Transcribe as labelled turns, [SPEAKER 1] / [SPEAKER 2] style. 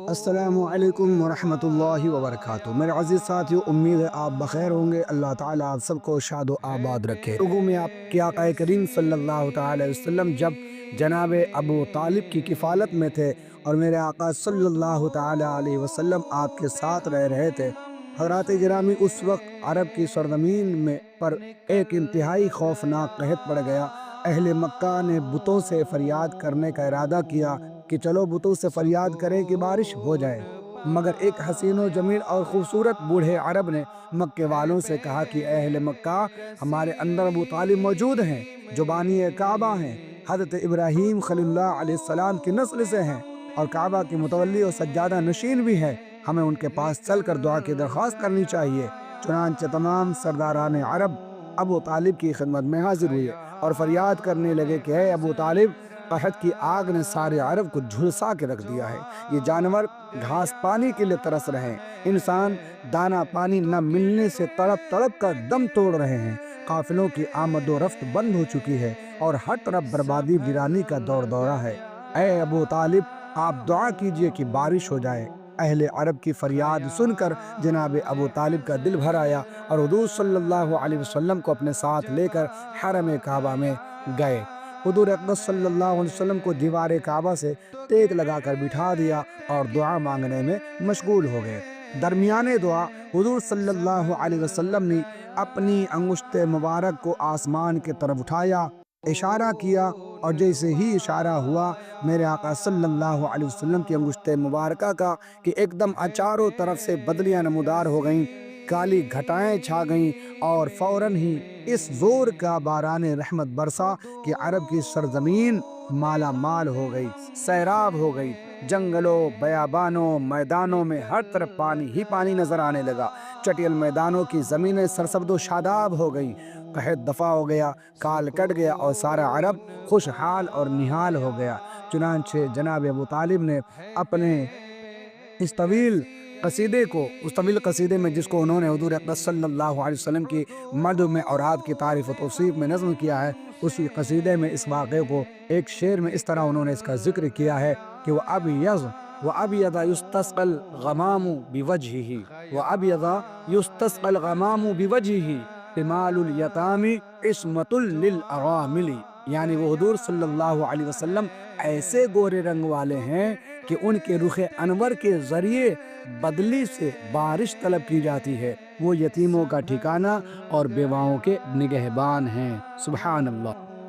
[SPEAKER 1] السلام علیکم ورحمۃ اللہ وبرکاتہ۔ میرے عزیز ساتھیو، امید ہے آپ بخیر ہوں گے۔ اللہ تعالیٰ آپ سب کو شاد و آباد رکھے۔ لوگوں میں آپ کے آقا کریم صلی اللہ تعالی علیہ وسلم جب جناب ابو طالب کی کفالت میں تھے اور میرے آقا صلی اللہ تعالی علیہ وسلم آپ کے ساتھ رہ رہے تھے، حضرات گرامی، اس وقت عرب کی سرزمین میں پر ایک انتہائی خوفناک قحط پڑ گیا۔ اہل مکہ نے بتوں سے فریاد کرنے کا ارادہ کیا کہ چلو بتوں سے فریاد کریں کہ بارش ہو جائے، مگر ایک حسین و جمیل اور خوبصورت بوڑھے عرب نے مکے والوں سے کہا کہ اہل مکہ، ہمارے اندر ابو طالب موجود ہیں جو بانی کعبہ ہیں، حضرت ابراہیم خلیل اللہ علیہ السلام کی نسل سے ہیں اور کعبہ کے متولی اور سجادہ نشین بھی ہیں، ہمیں ان کے پاس چل کر دعا کی درخواست کرنی چاہیے۔ چنانچہ تمام سرداران عرب ابو طالب کی خدمت میں حاضر ہوئے اور فریاد کرنے لگے کہ اے ابو طالب، قحط کی آگ نے سارے عرب کو جھلسا کے رکھ دیا ہے۔ یہ جانور گھاس پانی کے لیے ترس رہے ہیں، انسان دانا پانی نہ ملنے سے تڑپ تڑپ کر دم توڑ رہے ہیں، قافلوں کی آمد و رفت بند ہو چکی ہے اور ہر طرف بربادی ویرانی کا دور دورہ ہے۔ اے ابو طالب، آپ دعا کیجئے کہ بارش ہو جائے۔ اہل عرب کی فریاد سن کر جناب ابو طالب کا دل بھر آیا اور حضور صلی اللہ علیہ وسلم کو اپنے ساتھ لے کر حرم کعبہ میں گئے۔ حضور اقدس صلی اللہ علیہ وسلم کو دیوار کعبہ سے ٹیک لگا کر بٹھا دیا اور دعا مانگنے میں مشغول ہو گئے۔ درمیان دعا حضور صلی اللہ علیہ وسلم نے اپنی انگشت مبارک کو آسمان کی طرف اٹھایا، اشارہ کیا، اور جیسے ہی اشارہ ہوا میرے آقا صلی اللہ علیہ وسلم کی انگشت مبارکہ کا کہ ایک دم چاروں طرف سے بدلیاں نمودار ہو گئیں، کالی گھٹائیں چھا گئیں اور فوراً ہی اس زور کا باران رحمت برسا کہ عرب کی سرزمین مالا مال ہو گئی، سیراب ہو گئی۔ جنگلوں، بیابانوں، میدانوں میں ہر طرف پانی ہی پانی نظر آنے لگا۔ چٹیل میدانوں کی زمینیں سرسبز و شاداب ہو گئی، قحط دفع ہو گیا، کال کٹ گیا اور سارا عرب خوشحال اور نہال ہو گیا۔ چنانچہ جناب ابو طالب نے اپنے اس طویل قصیدے میں، جس کو انہوں نے حضور اقدس صلی اللہ علیہ وسلم کی مدح میں اور آپ کی تعریف و توصیف میں نظم کیا ہے، اسی قصیدے میں اس واقعے کو ایک شعر میں اس طرح انہوں نے اس کا ذکر کیا ہے کہ وَأَبْيَضَ يُسْتَسْقَى الْغَمَامُ بِوَجْهِهِ وَأَبْيَضَ يُسْتَسْقَى الْغَمَامُ بِوَجْهِهِ رِمَالُ الْيَتَامِ عِصْمَةٌ لِلْأَرَامِلِ، یعنی وہ حضور صلی اللہ علیہ وسلم ایسے گورے رنگ والے ہیں کہ ان کے رخ انور کے ذریعے بدلی سے بارش طلب کی جاتی ہے، وہ یتیموں کا ٹھکانہ اور بیواؤں کے نگہبان ہیں۔ سبحان اللہ۔